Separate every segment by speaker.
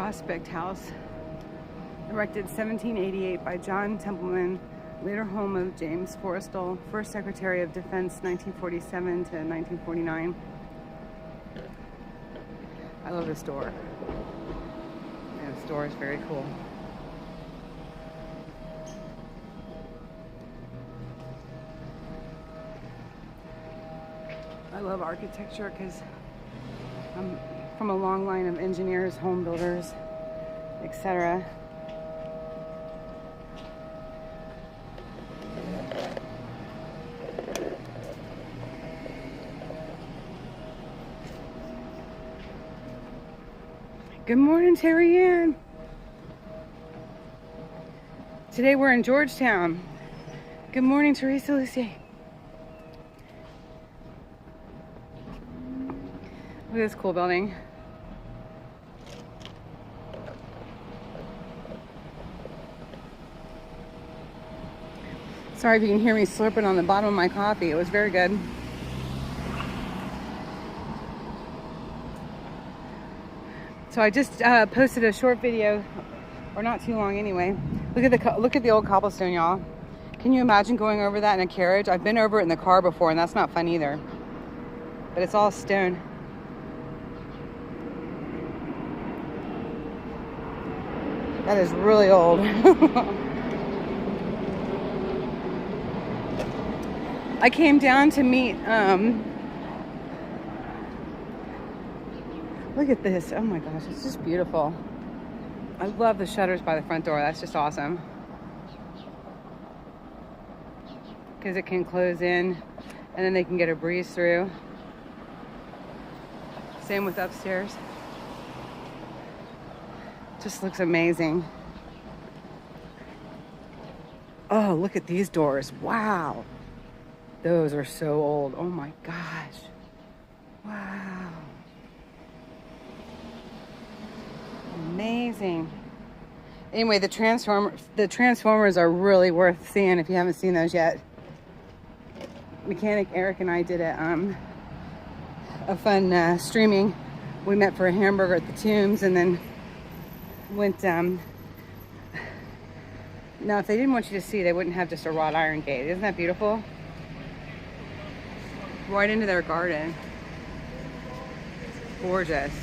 Speaker 1: Prospect House, erected 1788 by John Templeman, later home of James Forrestal, first Secretary of Defense, 1947 to 1949. I love this door. Yeah, this door is very cool. I love architecture because I'm from a long line of engineers, home builders, etc. Good morning, Terry Ann. Today we're in Georgetown. Good morning, Teresa Lucy. Look at this cool building. Sorry if you can hear me slurping on the bottom of my coffee. It was very good. So I just posted a short video, or not too long anyway. Look at the old cobblestone, y'all. Can you imagine going over that in a carriage? I've been over it in the car before, and that's not fun either. But it's all stone. That is really old. I came down to meet, look at this. Oh my gosh, it's just beautiful. I love the shutters by the front door. That's just awesome. Because it can close in and then they can get a breeze through. Same with upstairs. Just looks amazing. Oh, look at these doors. Wow. Those are so old. Oh my gosh. Wow. Amazing. Anyway, the Transformers are really worth seeing if you haven't seen those yet. Mechanic Eric and I did a fun streaming. We met for a hamburger at the Tombs and then went now if they didn't want you to see, they wouldn't have just a wrought iron gate. Isn't that beautiful? Right into their garden. Gorgeous.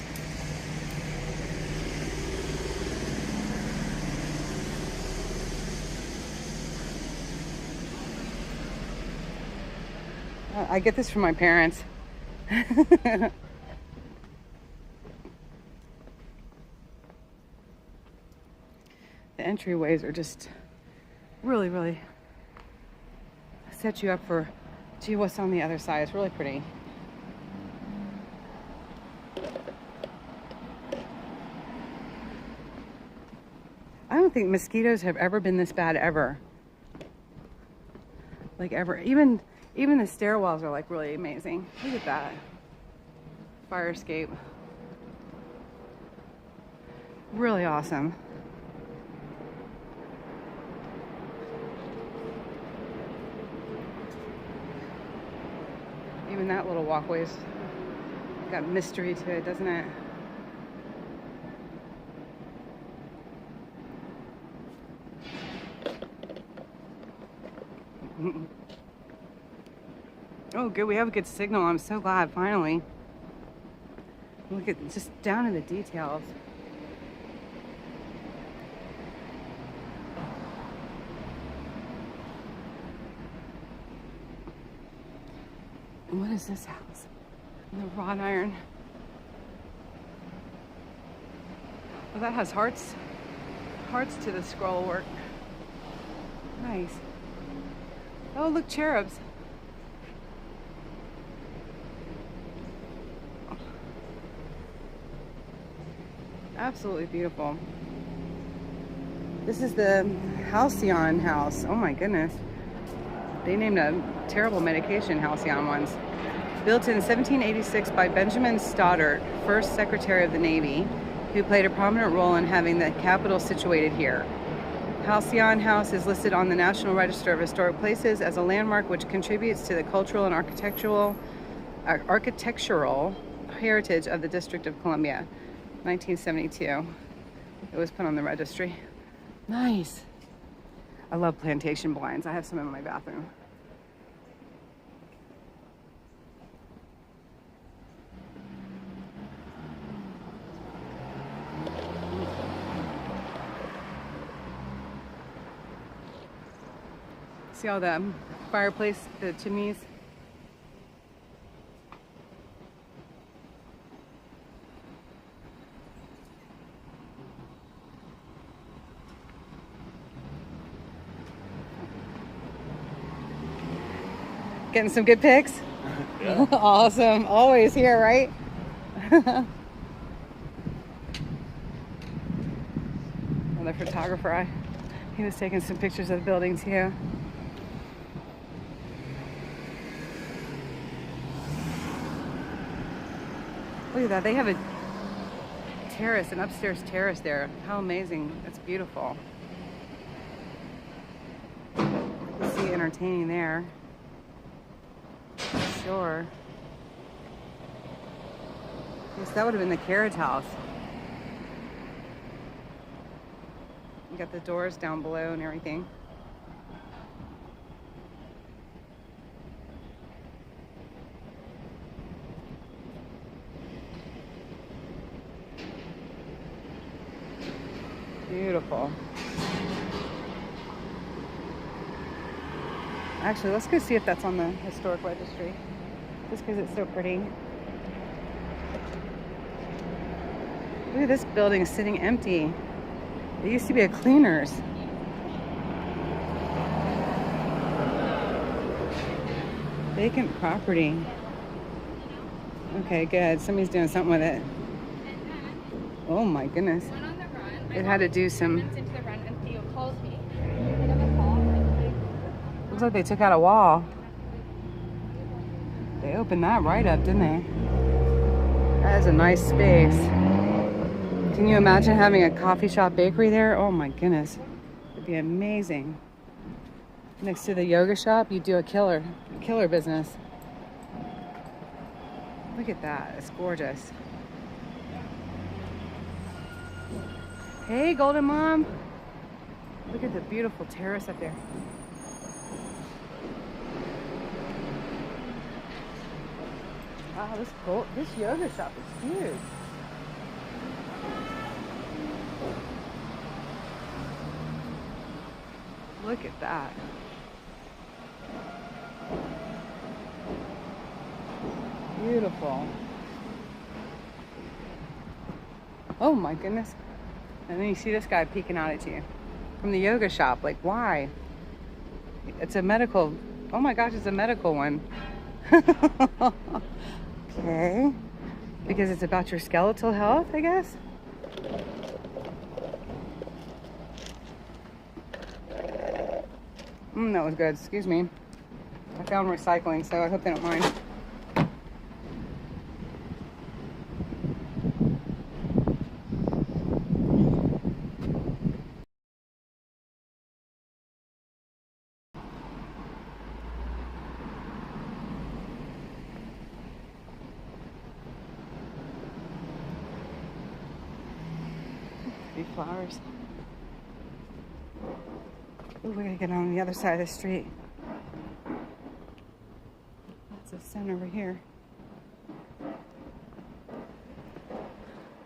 Speaker 1: I get this from my parents. The entryways are just really set you up for, gee, what's on the other side. It's really pretty. I don't think mosquitoes have ever been this bad ever. Like ever. Even the stairwells are like really amazing. Look at that. Fire escape. Really awesome. Even that little walkway's got mystery to it, doesn't it? Oh, good. We have a good signal. I'm so glad, finally. Look at just down to the details. What is this house? The wrought iron. Well, that has hearts to the scroll work. Nice. Oh, look, cherubs. Absolutely beautiful. This is the Halcyon house. Oh my goodness. They named a terrible medication Halcyon ones. Built in 1786 by Benjamin Stoddart, first Secretary of the Navy, who played a prominent role in having the capital situated here. Halcyon House is listed on the National Register of Historic Places as a landmark which contributes to the cultural and architectural heritage of the District of Columbia. 1972. It was put on the registry. Nice. I love plantation blinds. I have some in my bathroom. See all the fireplace, the chimneys? Getting some good pics? Yeah. Awesome. Always here, right? Another photographer. He was taking some pictures of the buildings here. Look at that. They have a terrace, an upstairs terrace there. How amazing. That's beautiful. You see entertaining there. Sure. Yes, that would have been the carriage house. You got the doors down below and everything. Beautiful. Actually, let's go see if that's on the historic registry. Just because it's so pretty. Look at this building sitting empty. It used to be a cleaner's. Vacant property. Okay, good. Somebody's doing something with it. Oh my goodness. It had to do some... Looks like they took out a wall. They opened that right up, didn't they? That is a nice space. Can you imagine having a coffee shop bakery there? Oh my goodness. It'd be amazing. Next to the yoga shop, you do a killer business. Look at that. It's gorgeous. Hey, Golden Mom. Look at the beautiful terrace up there. Wow, this yoga shop is huge. Look at that. Beautiful. Oh my goodness. And then you see this guy peeking out at you from the yoga shop. Like, why? It's a medical. Oh my gosh, it's a medical one. Okay. Because it's about your skeletal health, I guess. That was good. Excuse me. I found recycling, so I hope they don't mind. Pretty flowers. Ooh, we're gonna get on the other side of the street. That's a sun over here.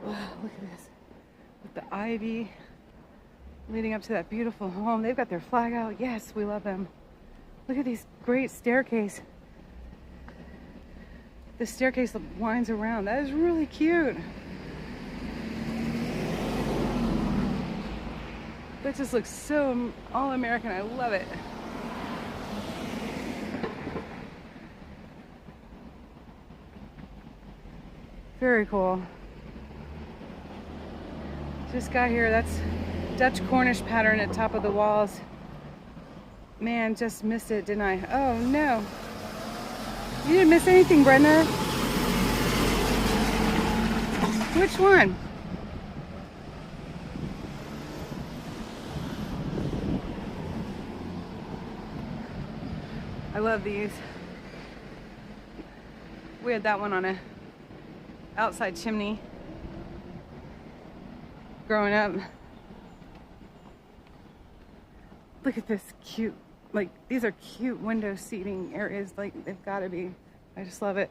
Speaker 1: Wow, look at this. With the ivy leading up to that beautiful home. They've got their flag out. Yes, we love them. Look at these great staircase. The staircase winds around. That is really cute. That just looks so all-American. I love it. Very cool. This guy here, that's Dutch Cornish pattern at top of the walls. Man, just missed it, didn't I? Oh no. You didn't miss anything, Brenda. Which one? I love these. We had that one on a outside chimney. growing up. Look at this cute, like these are cute window seating areas. Like they've got to be. I just love it.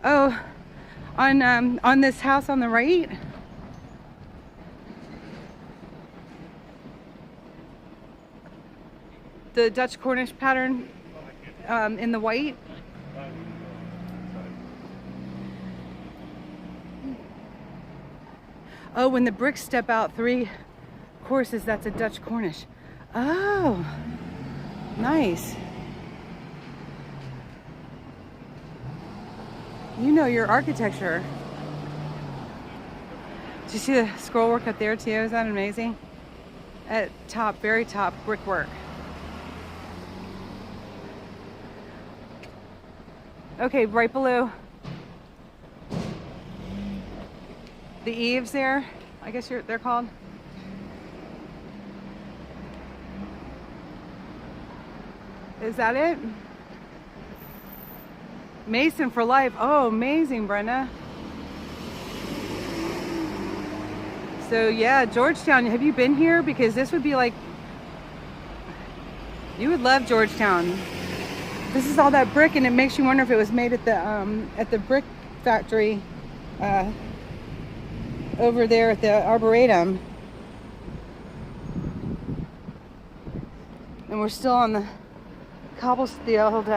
Speaker 1: Oh, on this house on the right. The Dutch Cornish pattern in the white. Oh, when the bricks step out 3 courses, that's a Dutch Cornish. Oh, nice. You know your architecture. Did you see the scroll work up there too? Is that amazing? At top, very top, brickwork. Okay, right below the eaves there, I guess they're called. Is that it? Mason for life. Oh, amazing, Brenda. So yeah, Georgetown, have you been here? Because this would be like, you would love Georgetown. This is all that brick, and it makes you wonder if it was made at the brick factory over there at the Arboretum. And we're still on the cobblestone, the old.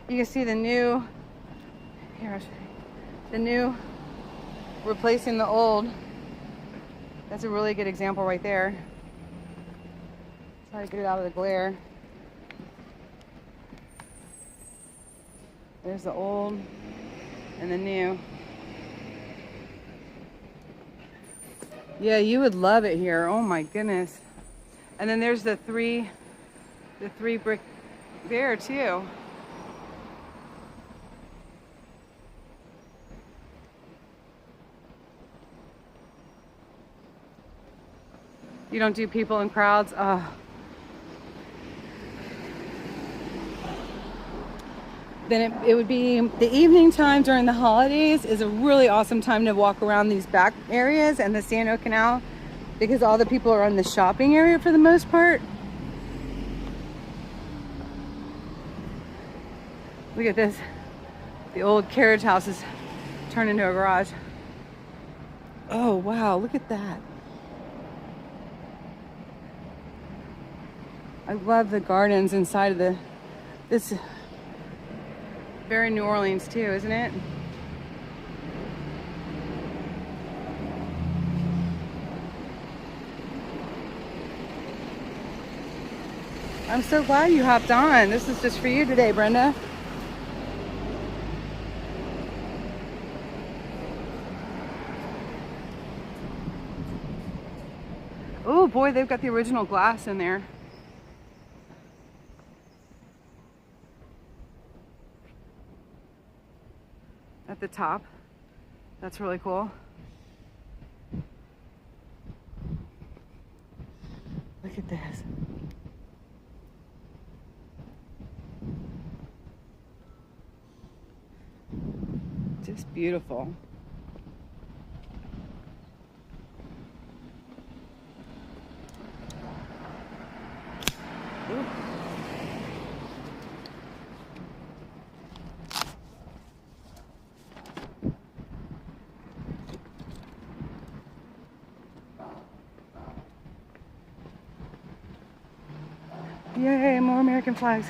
Speaker 1: You can see the new. Here, I'll show you. The new replacing the old. That's a really good example right there. Try to get it out of the glare. There's the old and the new. Yeah, you would love it here. Oh my goodness. And then there's the three brick there too. You don't do people in crowds. Then it would be the evening time during the holidays is a really awesome time to walk around these back areas and the C&O Canal, because all the people are in the shopping area for the most part. Look at this. The old carriage house is turned into a garage. Oh wow, look at that. I love the gardens inside of this. Very New Orleans too, isn't it? I'm so glad you hopped on. This is just for you today, Brenda. Oh boy, they've got the original glass in there. At the top. That's really cool. Look at this. Just beautiful. Ooh. Yay, more American flags.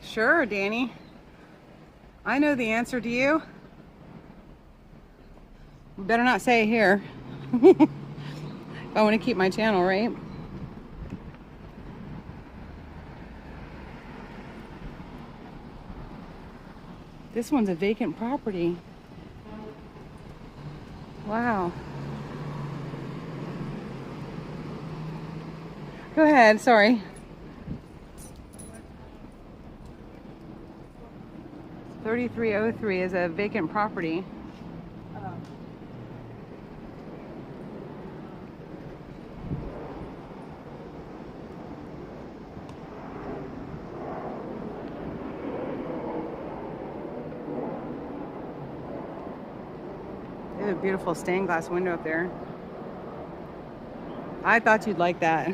Speaker 1: Sure, Danny. I know the answer to you. We better not say it here. If I want to keep my channel, right? This one's a vacant property. Wow. Go ahead, sorry. 3303 is a vacant property. They have a beautiful stained glass window up there. I thought you'd like that.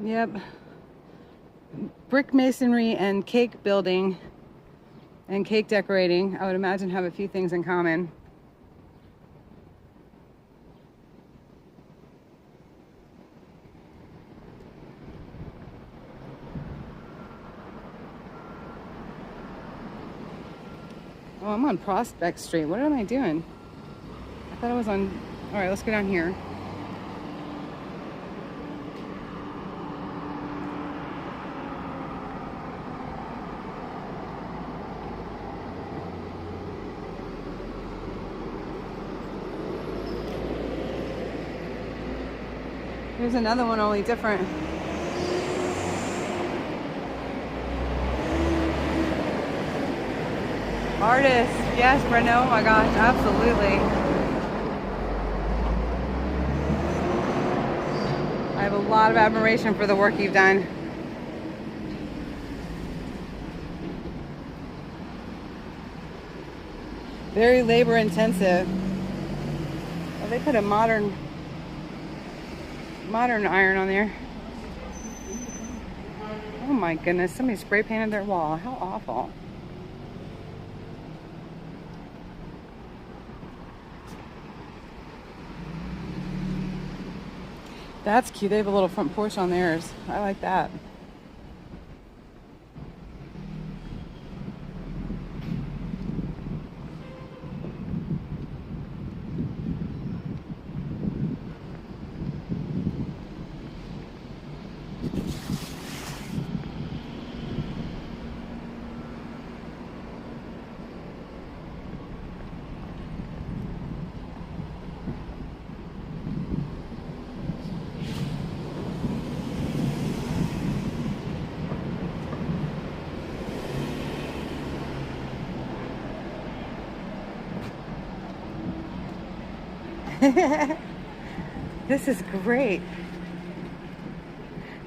Speaker 1: Yep. Brick masonry and cake building and cake decorating, I would imagine, have a few things in common. Oh, I'm on Prospect Street. What am I doing? I thought I was on... All right, let's go down here. Here's another one, only different. Artist, yes, Brenda, oh my gosh, absolutely. I have a lot of admiration for the work you've done. Very labor intensive. Oh, they put a modern iron on there. Oh my goodness, somebody spray painted their wall. How awful. That's cute. They have a little front porch on theirs. I like that. This is great.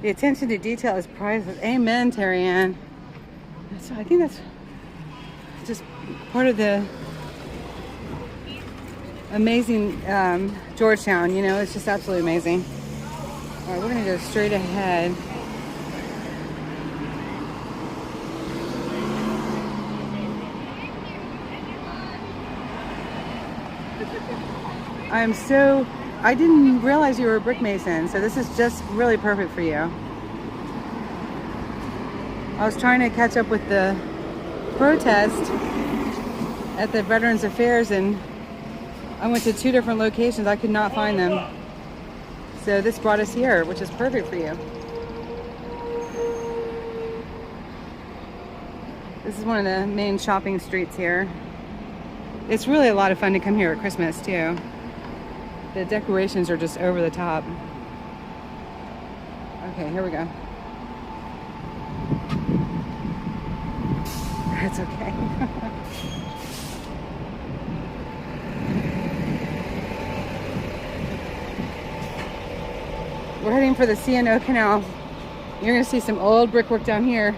Speaker 1: The attention to detail is priceless. Amen, Terry Ann. I think that's just part of the amazing Georgetown, you know, it's just absolutely amazing. All right, we're gonna go straight ahead. I didn't realize you were a brick mason, so this is just really perfect for you. I was trying to catch up with the protest at the Veterans Affairs, and I went to 2 different locations. I could not find them. So this brought us here, which is perfect for you. This is one of the main shopping streets here. It's really a lot of fun to come here at Christmas too. The decorations are just over the top. Okay, here we go. That's okay. We're heading for the C&O Canal. You're gonna see some old brickwork down here.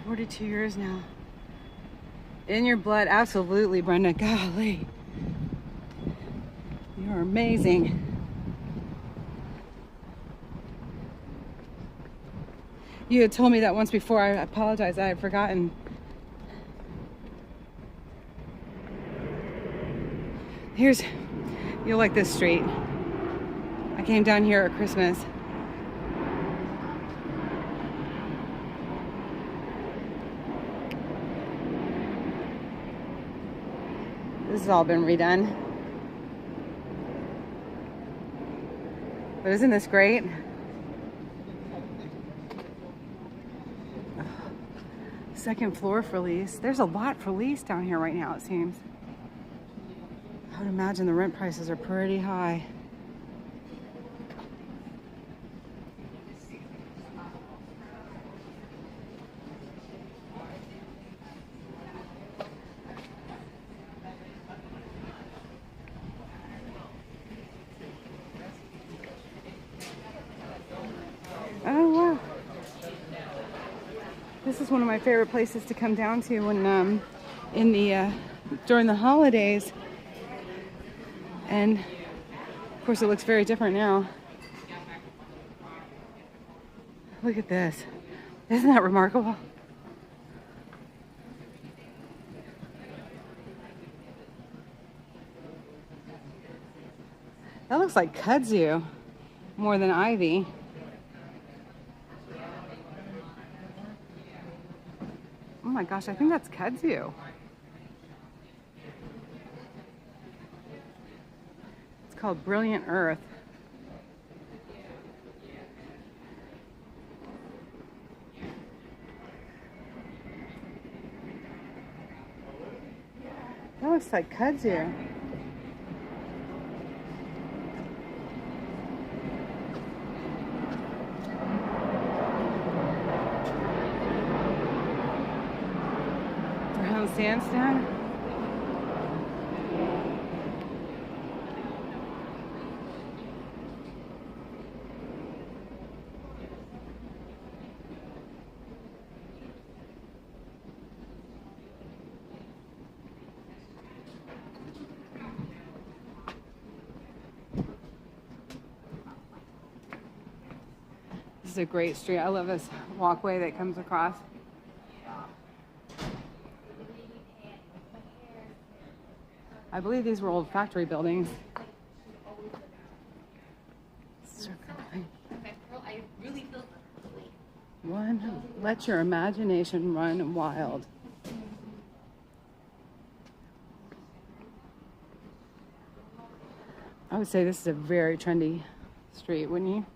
Speaker 1: "42 years now. In your blood," absolutely, Brenda. Golly. You're amazing. You had told me that once before. I apologize, I had forgotten. You'll like this street. I came down here at Christmas. This has all been redone. But isn't this great? Second floor for lease. There's a lot for lease down here right now, it seems. I would imagine the rent prices are pretty high. Oh wow. This is one of my favorite places to come down to when during the holidays. And of course it looks very different now. Look at this. Isn't that remarkable? That looks like kudzu more than ivy. Oh my gosh, I think that's kudzu. It's called Brilliant Earth. That looks like kudzu. Brown sandstone. This is a great street. I love this walkway that comes across. I believe these were old factory buildings. One, let your imagination run wild. I would say this is a very trendy street, wouldn't you?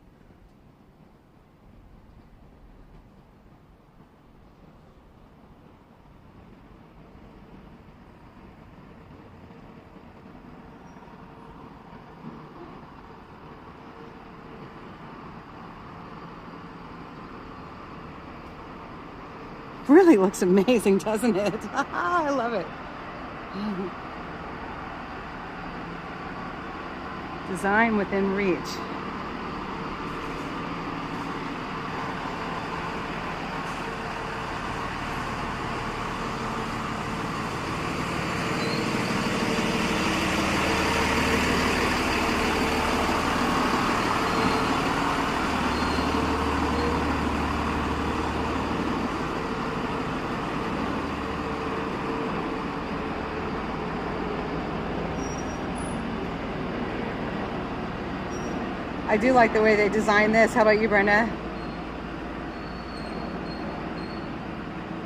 Speaker 1: Really looks amazing, doesn't it? I love it. Design within reach. I do like the way they designed this. How about you, Brenda?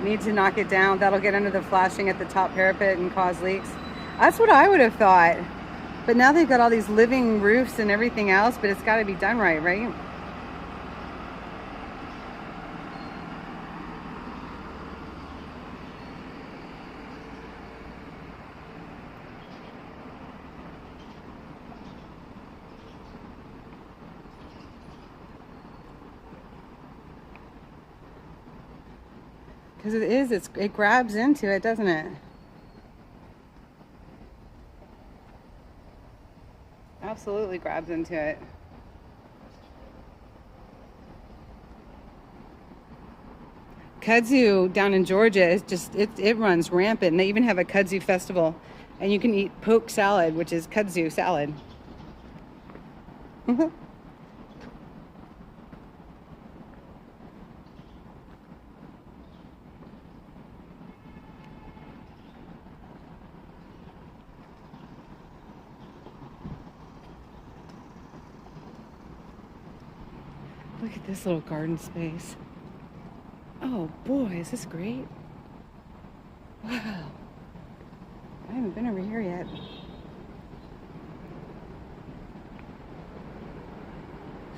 Speaker 1: Need to knock it down. That'll get under the flashing at the top parapet and cause leaks. That's what I would have thought. But now they've got all these living roofs and everything else, but it's got to be done right, right? Because it grabs into it, doesn't it? Absolutely grabs into it. Kudzu down in Georgia is just, it runs rampant. And they even have a kudzu festival. And you can eat poke salad, which is kudzu salad. Look at this little garden space. Oh boy, is this great. Wow. I haven't been over here yet.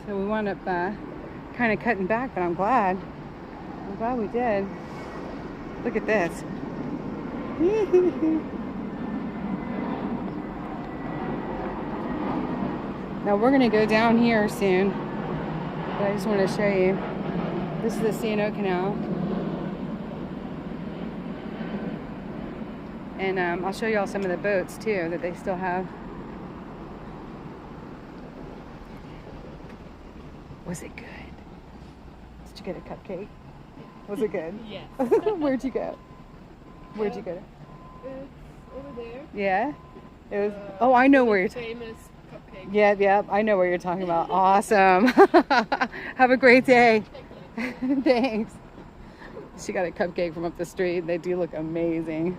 Speaker 1: So we wound up kind of cutting back, but I'm glad we did. Look at this. Now we're gonna go down here soon, but I just want to show you. This is the C&O Canal. And I'll show you all some of the boats too that they still have. Was it good? Did you get a cupcake? Was it good?
Speaker 2: Yes.
Speaker 1: Where'd you go? Where'd you go?
Speaker 2: It's over there.
Speaker 1: Yeah? It was, oh, I know where you're
Speaker 2: famous cupcake.
Speaker 1: Yeah, I know where you're talking about. Awesome. Have a great day. Thanks. She got a cupcake from up the street. They do look amazing.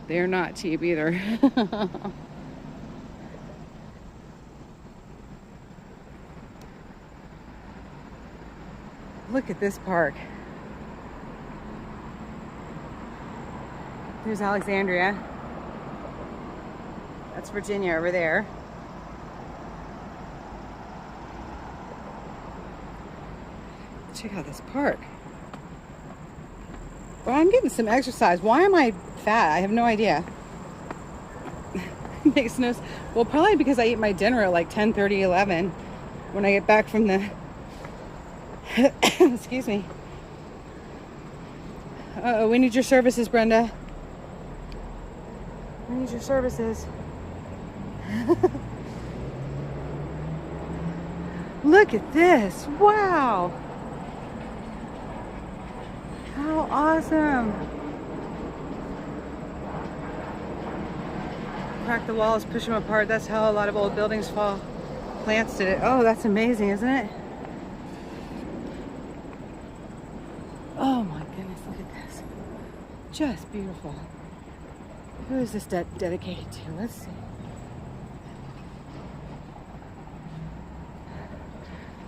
Speaker 1: They're not cheap either. Look at this park. There's Alexandria. That's Virginia over there. Check out this park. Well, I'm getting some exercise. Why am I fat? I have no idea. Makes no sense. Well, probably because I eat my dinner at like 10:30, 11 when I get back from the excuse me. We need your services, Brenda. We need your services. Look at this. Wow. How awesome. Crack the walls, push them apart. That's how a lot of old buildings fall. Plants did it. Oh, that's amazing, isn't it? Oh my goodness, look at this. Just beautiful. Who is this dedicated to? Let's see.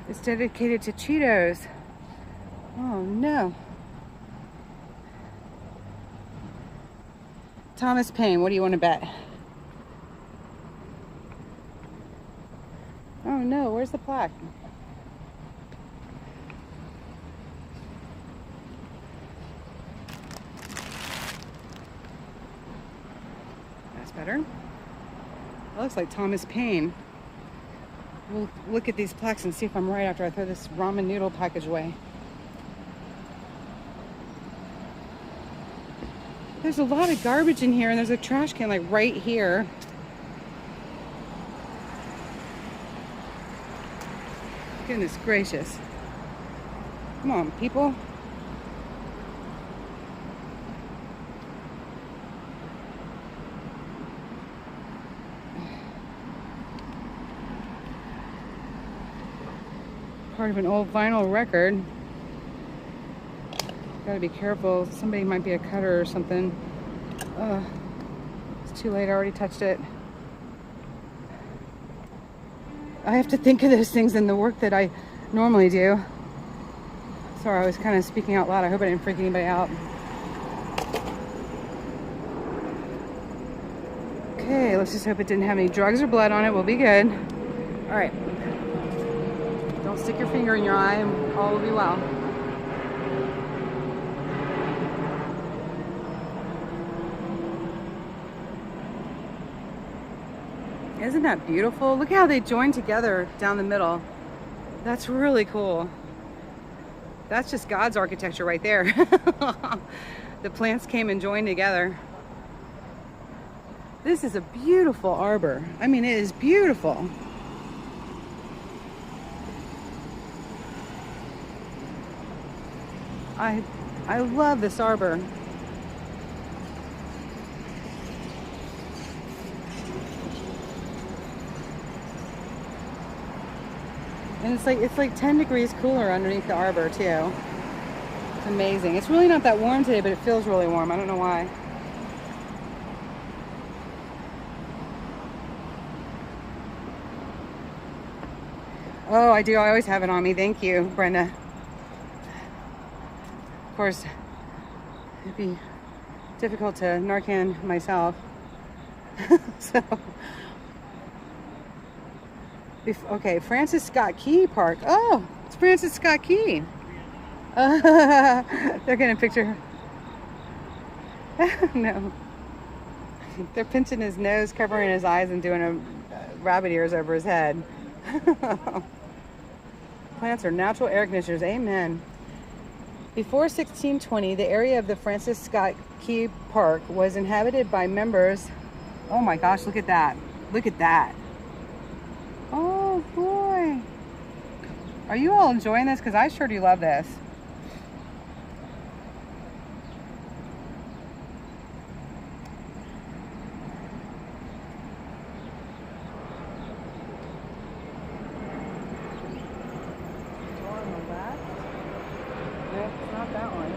Speaker 1: It's dedicated to Cheetos. Oh no. Thomas Paine, what do you want to bet? Oh no, where's the plaque? That's better. That looks like Thomas Paine. We'll look at these plaques and see if I'm right after I throw this ramen noodle package away. There's a lot of garbage in here, and there's a trash can like right here. Goodness gracious. Come on, people. Part of an old vinyl record. Gotta be careful. Somebody might be a cutter or something. It's too late. I already touched it. I have to think of those things in the work that I normally do. Sorry, I was kind of speaking out loud. I hope I didn't freak anybody out. Okay, let's just hope it didn't have any drugs or blood on it. We'll be good. All right. Don't stick your finger in your eye and all will be well. Isn't that beautiful? Look how they join together down the middle. That's really cool. That's just God's architecture right there. The plants came and joined together. This is a beautiful arbor. I mean, it is beautiful. I love this arbor. And it's like 10 degrees cooler underneath the arbor too. It's amazing. It's really not that warm today, but it feels really warm. I don't know why. Oh, I do. I always have it on me. Thank you, Brenda. Of course, it'd be difficult to Narcan myself. So, Okay, Francis Scott Key Park. Oh, it's Francis Scott Key. They're getting a picture. No. They're pinching his nose, covering his eyes, and doing a rabbit ears over his head. Plants are natural air conditioners. Amen. Before 1620, the area of the Francis Scott Key Park was inhabited by members. Oh my gosh, look at that. Look at that. Oh boy. Are you all enjoying this? Because I sure do love this. Door on the left. Nope, it's not that one.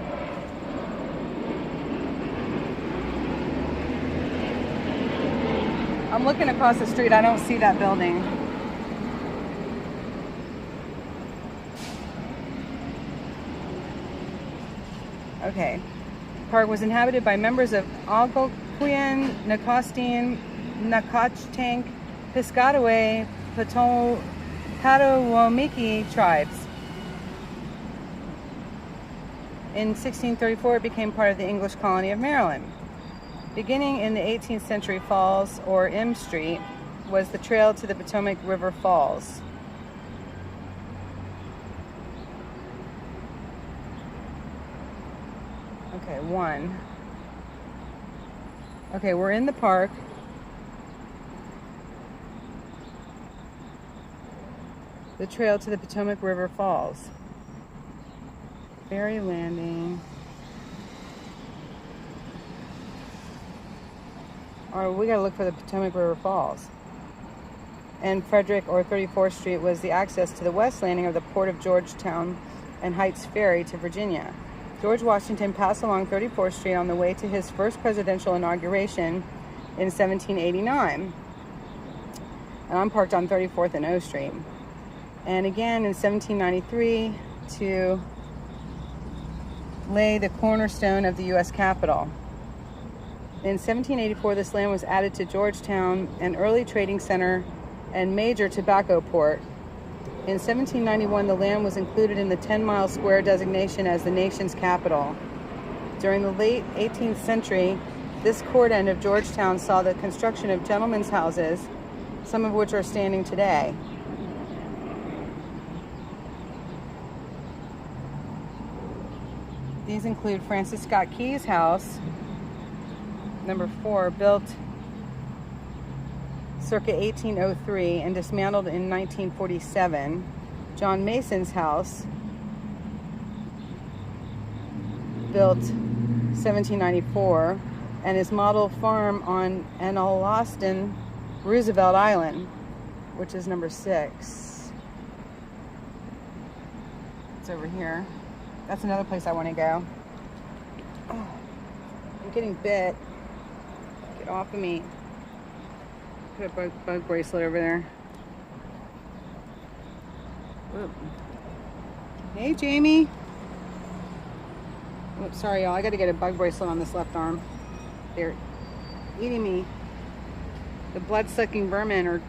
Speaker 1: I'm looking across the street. I don't see that building. Okay. The park was inhabited by members of Algonquian, Nacostan, Nacotchtank, Piscataway, Potawatomi tribes. In 1634, it became part of the English colony of Maryland. Beginning in the 18th century, Falls, or M Street, was the trail to the Potomac River Falls. Okay, one. Okay, we're in the park. The trail to the Potomac River Falls. Ferry landing. Or we gotta look for the Potomac River Falls. And Frederick or 34th Street was the access to the west landing of the port of Georgetown and Heights Ferry to Virginia. George Washington passed along 34th Street on the way to his first presidential inauguration in 1789. And I'm parked on 34th and O Street. And again in 1793 to lay the cornerstone of the U.S. Capitol. In 1784, this land was added to Georgetown, an early trading center and major tobacco port. In 1791, the land was included in the 10-mile square designation as the nation's capital. During the late 18th century, this court end of Georgetown saw the construction of gentlemen's houses, some of which are standing today. These include Francis Scott Key's house, number 4, built circa 1803 and dismantled in 1947. John Mason's house, built 1794, and his model farm on Annalaston, Roosevelt Island, which is number 6. It's over here. That's another place I want to go. Oh, I'm getting bit. Get off of me. Put a bug bracelet over there. Whoop. Hey, Jamie. Oops, sorry, y'all. I got to get a bug bracelet on this left arm. They're eating me. The blood-sucking vermin are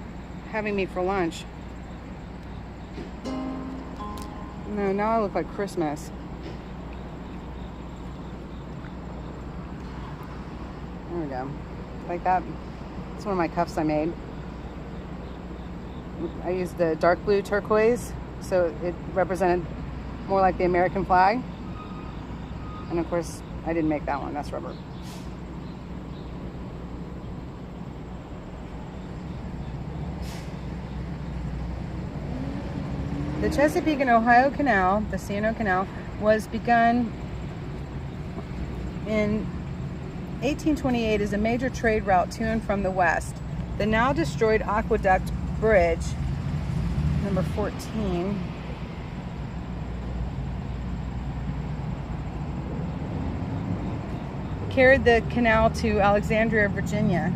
Speaker 1: having me for lunch. No, now I look like Christmas. There we go. Like that. It's one of my cuffs I made. I used the dark blue turquoise, so it represented more like the American flag. And of course, I didn't make that one. That's rubber. The Chesapeake and Ohio Canal, the C&O Canal, was begun in 1828 as a major trade route to and from the west. The now destroyed Aqueduct Bridge, number 14, carried the canal to Alexandria, Virginia.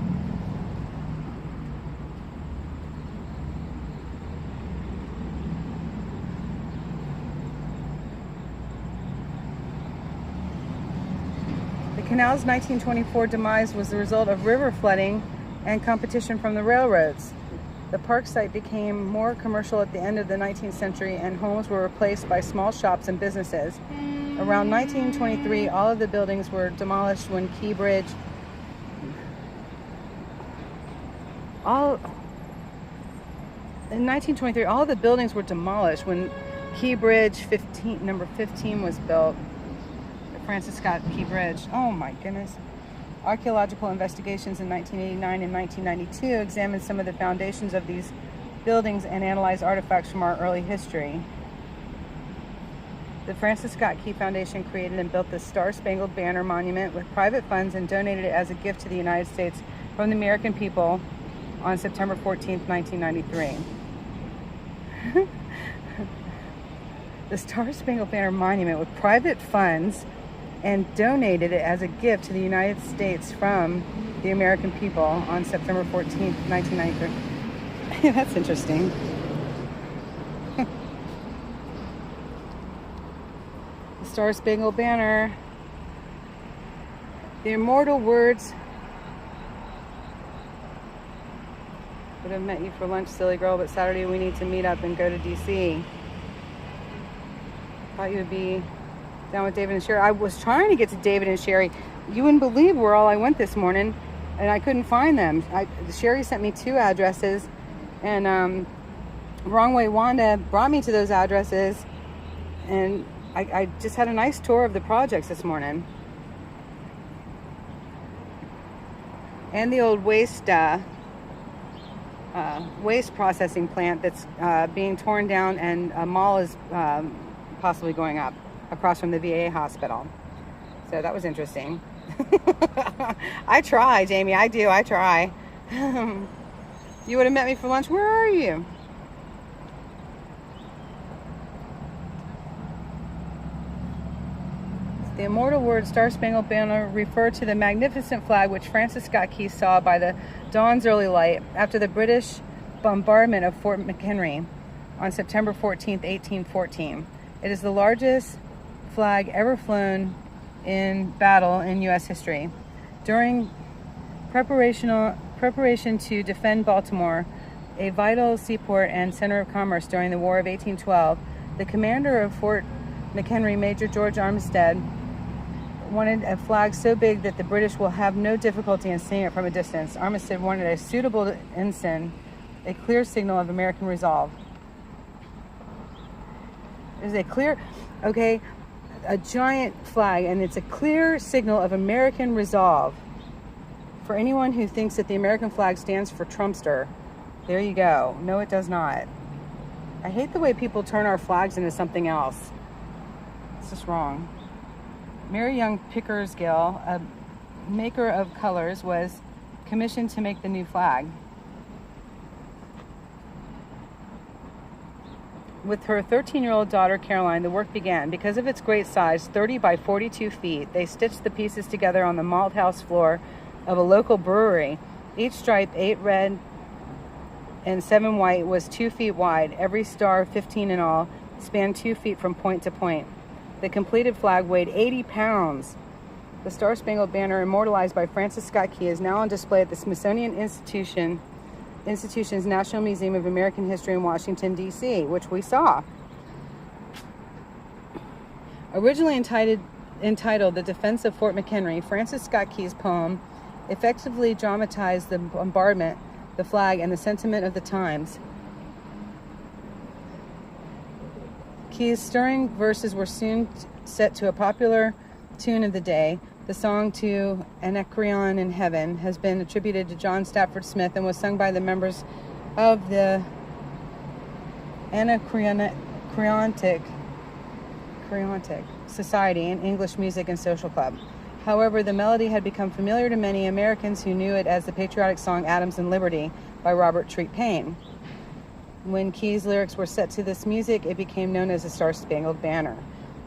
Speaker 1: The canal's 1924 demise was the result of river flooding and competition from the railroads. The park site became more commercial at the end of the 19th century, and homes were replaced by small shops and businesses. Around 1923, all of the buildings were demolished when Key Bridge. In 1923, all of the buildings were demolished when Key Bridge number 15 was built. The Francis Scott Key Bridge. Oh my goodness. Archaeological investigations in 1989 and 1992 examined some of the foundations of these buildings and analyzed artifacts from our early history. The Francis Scott Key Foundation created and built the Star-Spangled Banner Monument with private funds and donated it as a gift to the United States from the American people on September 14th, 1993. The Star-Spangled Banner Monument with private funds and donated it as a gift to the United States from the American people on September 14th, 1993. That's interesting. The Star-Spangled Banner. The immortal words. Would have met you for lunch, silly girl, but Saturday we need to meet up and go to DC. Thought you would be down with David and Sherry. I was trying to get to David and Sherry. You wouldn't believe where all I went this morning, and I couldn't find them. Sherry sent me 2 addresses, and Wrong Way Wanda brought me to those addresses, and I just had a nice tour of the projects this morning. And the old waste processing plant that's being torn down, and a mall is possibly going up across from the VA hospital. So that was interesting. I try, Jamie. I do. I try. You would have met me for lunch. Where are you? The immortal words Star-Spangled Banner refer to the magnificent flag which Francis Scott Key saw by the dawn's early light after the British bombardment of Fort McHenry on September 14th, 1814. It is the largest flag ever flown in battle in U.S. history. During preparation to defend Baltimore, a vital seaport and center of commerce during the War of 1812, the commander of Fort McHenry, Major George Armistead, wanted a flag so big that the British will have no difficulty in seeing it from a distance. Armistead wanted a suitable ensign, a clear signal of American resolve. Is a clear, okay, a giant flag, and it's a clear signal of American resolve. For anyone who thinks that the American flag stands for Trumpster, there you go. No, it does not. I hate the way people turn our flags into something else. It's just wrong. Mary Young Pickersgill, a maker of colors, was commissioned to make the new flag. With her 13-year-old daughter, Caroline, the work began. Because of its great size, 30 by 42 feet, they stitched the pieces together on the malt house floor of a local brewery. Each stripe, 8 red and 7 white, was 2 feet wide. Every star, 15 in all, spanned 2 feet from point to point. The completed flag weighed 80 pounds. The Star-Spangled Banner, immortalized by Francis Scott Key, is now on display at the Smithsonian Institution's National Museum of American History in Washington, D.C., which we saw. Originally entitled The Defense of Fort McHenry, Francis Scott Key's poem effectively dramatized the bombardment, the flag, and the sentiment of the times. Key's stirring verses were soon set to a popular tune of the day. The song "To Anacreon in Heaven" has been attributed to John Stafford Smith and was sung by the members of the Anacreontic Society, an English music and social club. However, the melody had become familiar to many Americans who knew it as the patriotic song "Adams and Liberty" by Robert Treat Paine. When Key's lyrics were set to this music, it became known as the Star-Spangled Banner.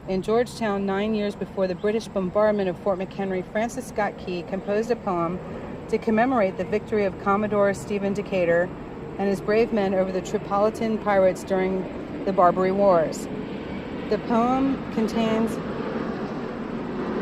Speaker 1: In Georgetown, 9 years before the British bombardment of Fort McHenry, Francis Scott Key composed a poem to commemorate the victory of Commodore Stephen Decatur and his brave men over the Tripolitan pirates during the Barbary Wars. The poem contains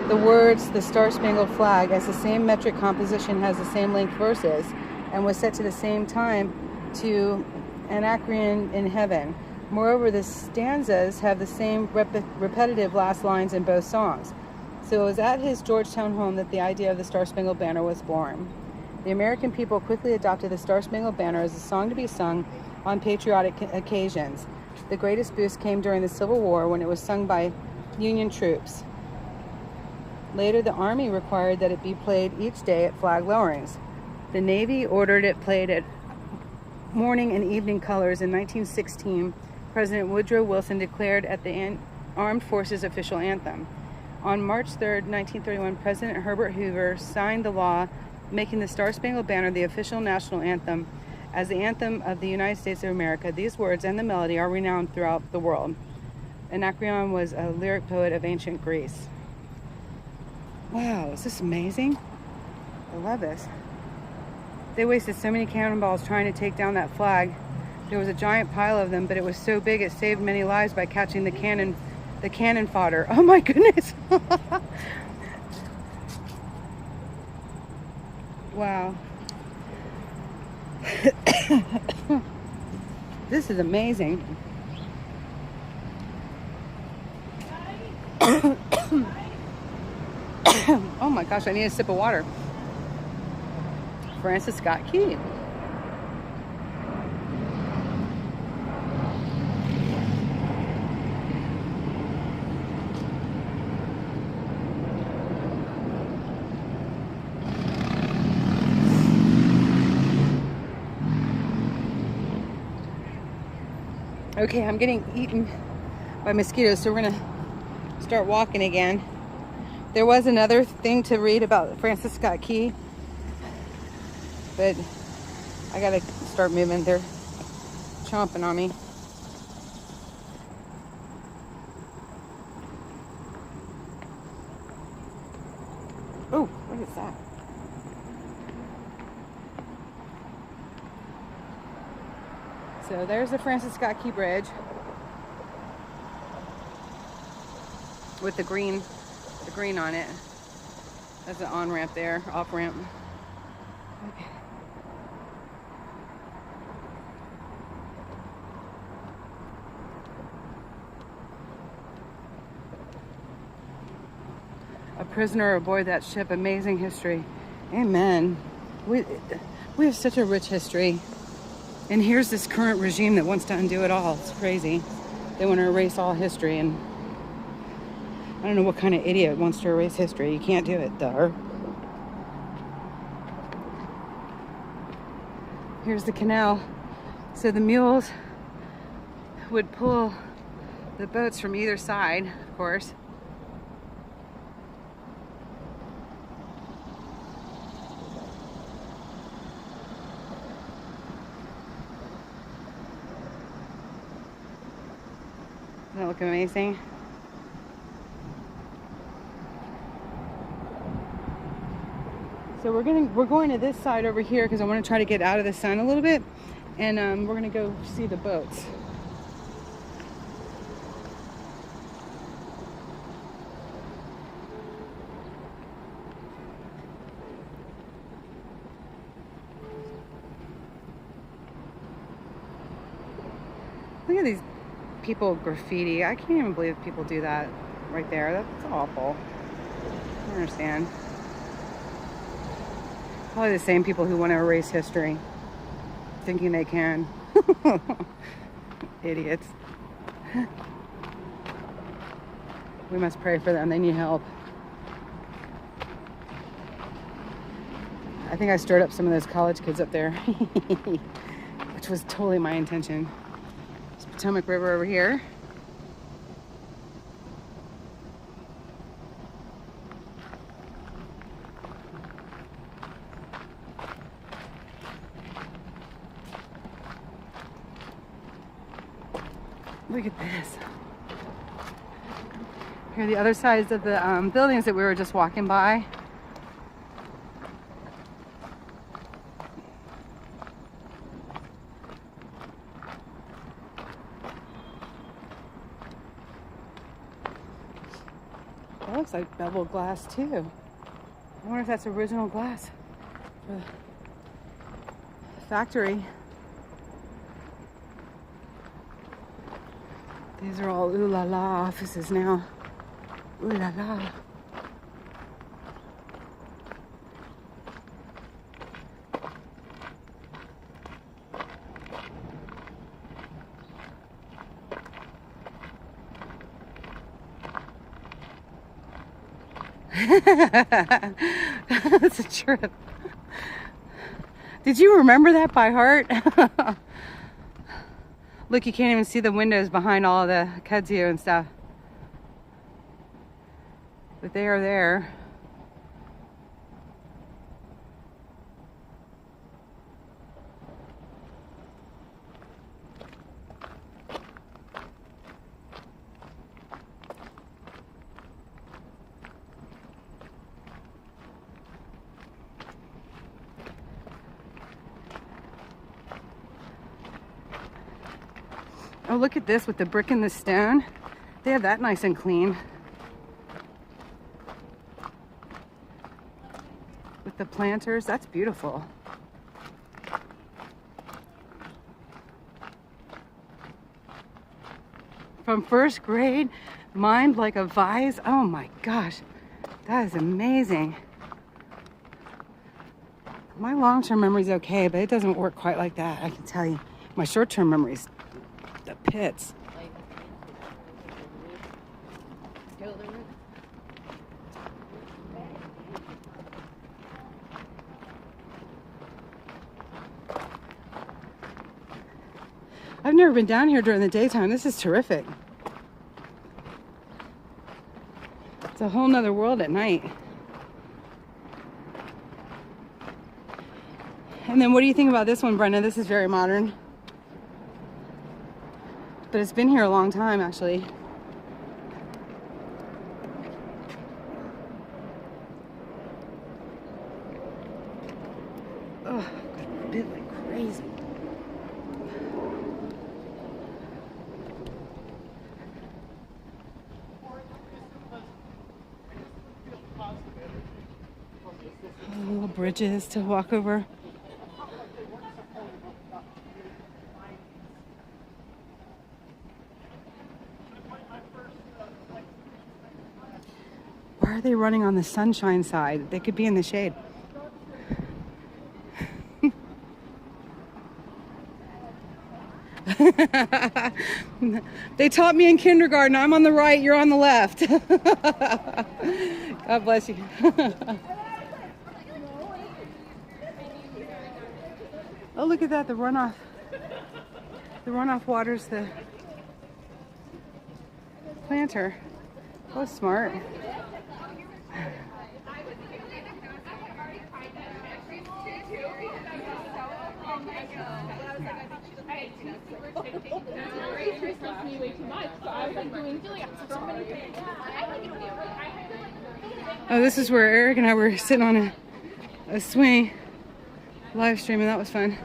Speaker 1: the words "The Star-Spangled Flag" as the same metric composition has the same length verses and was set to the same time to Anacreon in heaven. Moreover, the stanzas have the same repetitive last lines in both songs. So it was at his Georgetown home that the idea of the Star-Spangled Banner was born. The American people quickly adopted the Star-Spangled Banner as a song to be sung on patriotic occasions. The greatest boost came during the Civil War when it was sung by Union troops. Later, the Army required that it be played each day at flag lowerings. The Navy ordered it played at morning and evening colors. In 1916, President Woodrow Wilson declared at the Armed Forces official anthem. On March 3, 1931, President Herbert Hoover signed the law making the Star-Spangled Banner the official national anthem as the anthem of the United States of America. These words and the melody are renowned throughout the world. Anacreon was a lyric poet of ancient Greece. Wow, is this amazing? I love this. They wasted so many cannonballs trying to take down that flag. There was a giant pile of them, but it was so big it saved many lives by catching the cannon fodder. Oh my goodness. Wow. This is amazing. Oh my gosh, I need a sip of water. Francis Scott Key. Okay, I'm getting eaten by mosquitoes, so we're gonna start walking again. There was another thing to read about Francis Scott Key, but I gotta start moving. They're chomping on me. Oh, what is that? So there's the Francis Scott Key Bridge with the green on it. That's an on-ramp there, off-ramp. Okay. A prisoner aboard that ship, amazing history. Amen. We have such a rich history. And here's this current regime that wants to undo it all. It's crazy. They want to erase all history, and I don't know what kind of idiot wants to erase history. You can't do it, though. Here's the canal. So the mules would pull the boats from either side, of course. Doesn't that look amazing? So we're going to this side over here because I want to try to get out of the sun a little bit, and we're going to go see the boats. Look at these people graffiti. I can't even believe people do that right there. That's awful. I don't understand. Probably the same people who want to erase history, thinking they can. Idiots. We must pray for them. They need help. I think I stirred up some of those college kids up there, which was totally my intention. There's Potomac River over here. Look at this. Here are the other sides of the buildings that we were just walking by. That looks like beveled glass too. I wonder if that's original glass for the factory. These are all ooh la la offices now. Ooh la la. That's a trip. Did you remember that by heart? Look, you can't even see the windows behind all the kudzu and stuff. But they are there. Oh, look at this with the brick and the stone. They have that nice and clean. With the planters, that's beautiful. From first grade, Mind Like a Vise. Oh my gosh, that is amazing. My long-term memory's okay, but it doesn't work quite like that, I can tell you. My short-term memory's the pits. I've never been down here during the daytime. This is terrific. It's a whole nother world at night. And then what do you think about this one, Brenda? This is very modern. But it's been here a long time, actually. Oh, got a bit like crazy. Little bridges to walk over. Why are they running on the sunshine side? They could be in the shade. They taught me in kindergarten, I'm on the right, you're on the left. God bless you. Oh, look at that, the runoff. The runoff waters the planter. Oh, smart. Oh, this is where Eric and I were sitting on a swing live streaming. That was fun.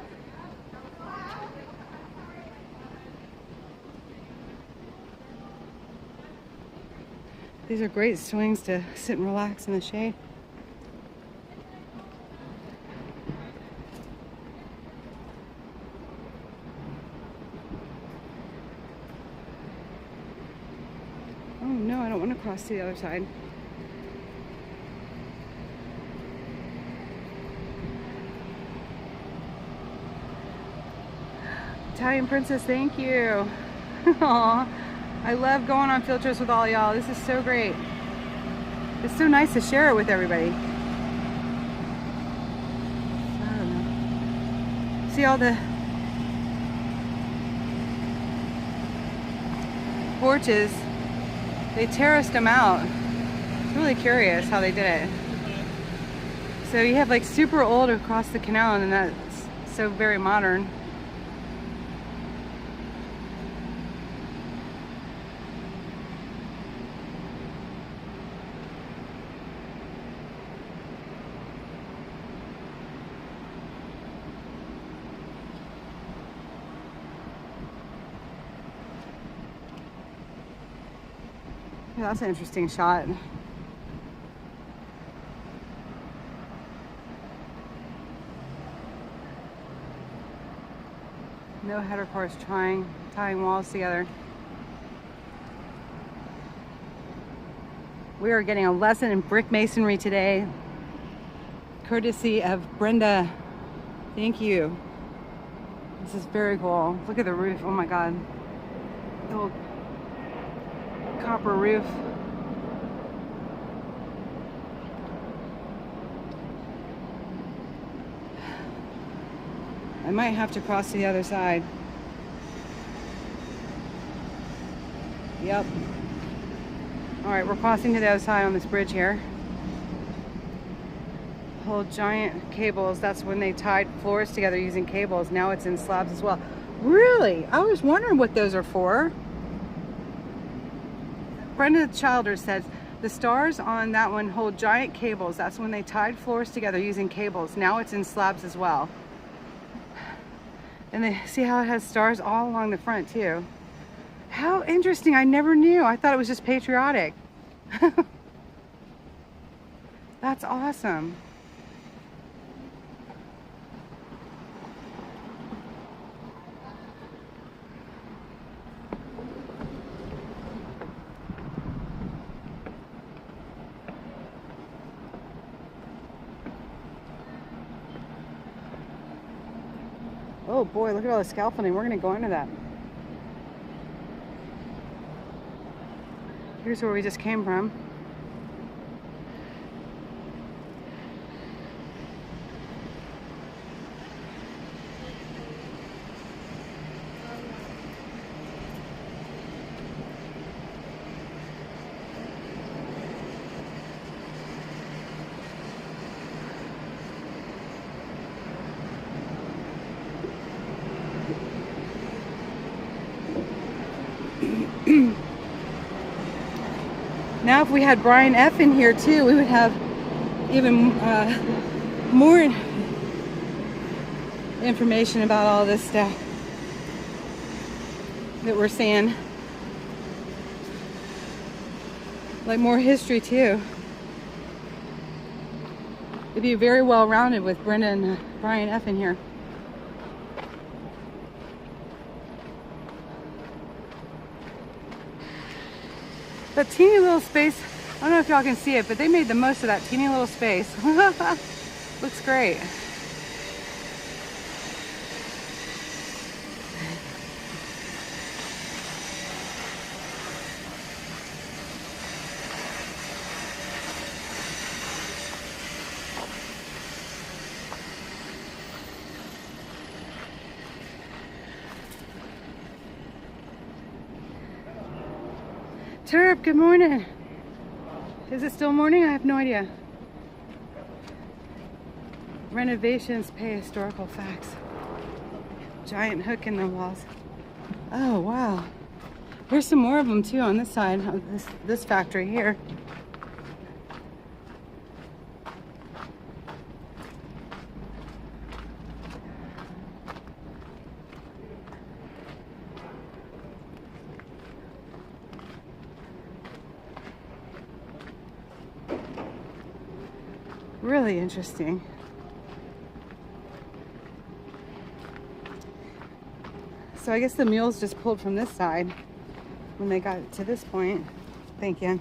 Speaker 1: These are great swings to sit and relax in the shade. Oh no, I don't want to cross to the other side. Italian Princess, thank you. Aww. I love going on field trips with all y'all. This is so great. It's so nice to share it with everybody. I don't know. See all the porches? They terraced them out. It's really curious how they did it. So you have like super old across the canal, and that's so very modern. Yeah, that's an interesting shot. No header cars tying walls together. We are getting a lesson in brick masonry today, courtesy of Brenda. Thank you. This is very cool. Look at the roof. Oh my God. The old copper roof. I might have to cross to the other side. Yep. All right, we're crossing to the other side on this bridge here. Whole giant cables. That's when they tied floors together using cables. Now it's in slabs as well. Really? I was wondering what those are for. Brenda Childers said the stars on that one hold giant cables. That's when they tied floors together using cables. Now it's in slabs as well. And they see how it has stars all along the front too. How interesting. I never knew. I thought it was just patriotic. That's awesome. Oh boy, look at all the scaffolding. We're gonna go into that. Here's where we just came from. Now if we had Brian F. in here too, we would have even more information about all this stuff that we're seeing. Like more history too. It'd be very well rounded with Brenda and Brian F. in here. That teeny little space, I don't know if y'all can see it, but they made the most of that teeny little space. Looks great. Turp, good morning. Is it still morning? I have no idea. Renovations pay historical facts. Giant hook in the walls. Oh, wow. There's some more of them too on this side of this factory here. Really interesting. So I guess the mules just pulled from this side when they got to this point. Thank you.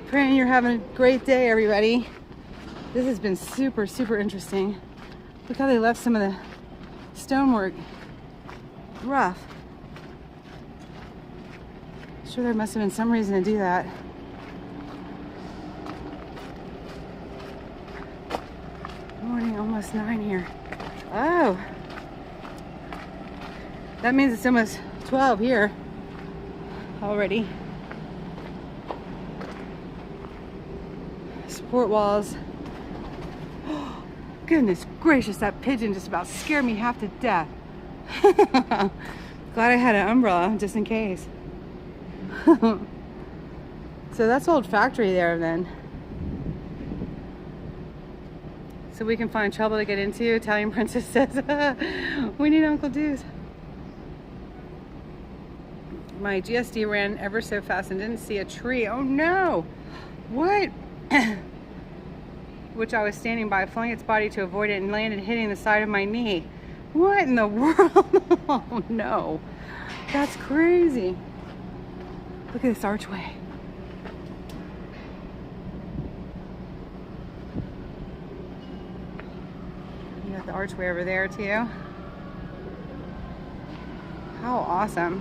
Speaker 1: Praying you're having a great day, everybody. This has been super, super interesting. Look how they left some of the stonework rough. Sure, there must have been some reason to do that. Morning, almost 9 here. Oh, that means it's almost 12 here already. Support walls. Oh, goodness gracious, that pigeon just about scared me half to death. Glad I had an umbrella just in case. So that's old factory there then. So we can find trouble to get into. Italian Princess says, we need Uncle Deuce. My GSD ran ever so fast and didn't see a tree. Oh no! What? which I was standing by, flung its body to avoid it and landed hitting the side of my knee. What in the world? Oh no. That's crazy. Look at this archway. You got the archway over there too. How awesome.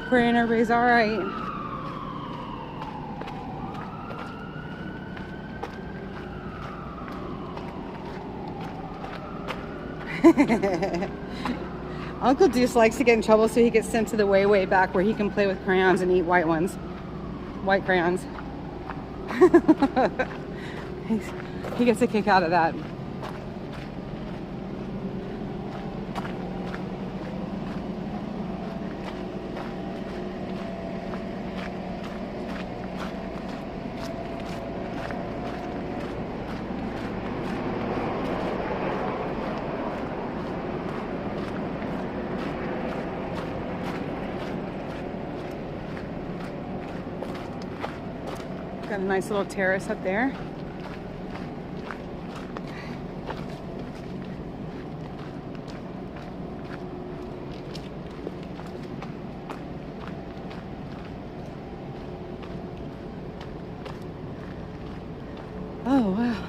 Speaker 1: Praying everybody's all right. Uncle Deuce likes to get in trouble, so he gets sent to the way back where he can play with crayons and eat white ones. White crayons. He gets a kick out of that. Got a nice little terrace up there. Oh wow.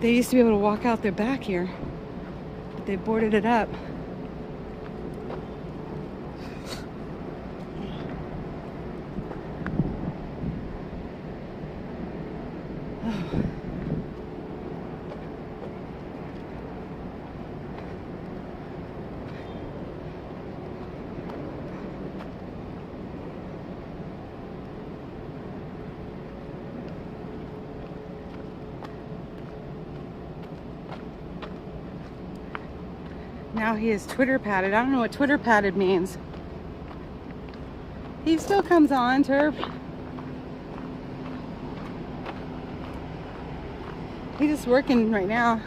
Speaker 1: They used to be able to walk out their back here, but they boarded it up. Now he is Twitter padded. I don't know what Twitter padded means. He still comes on, Turp. He's just working right now.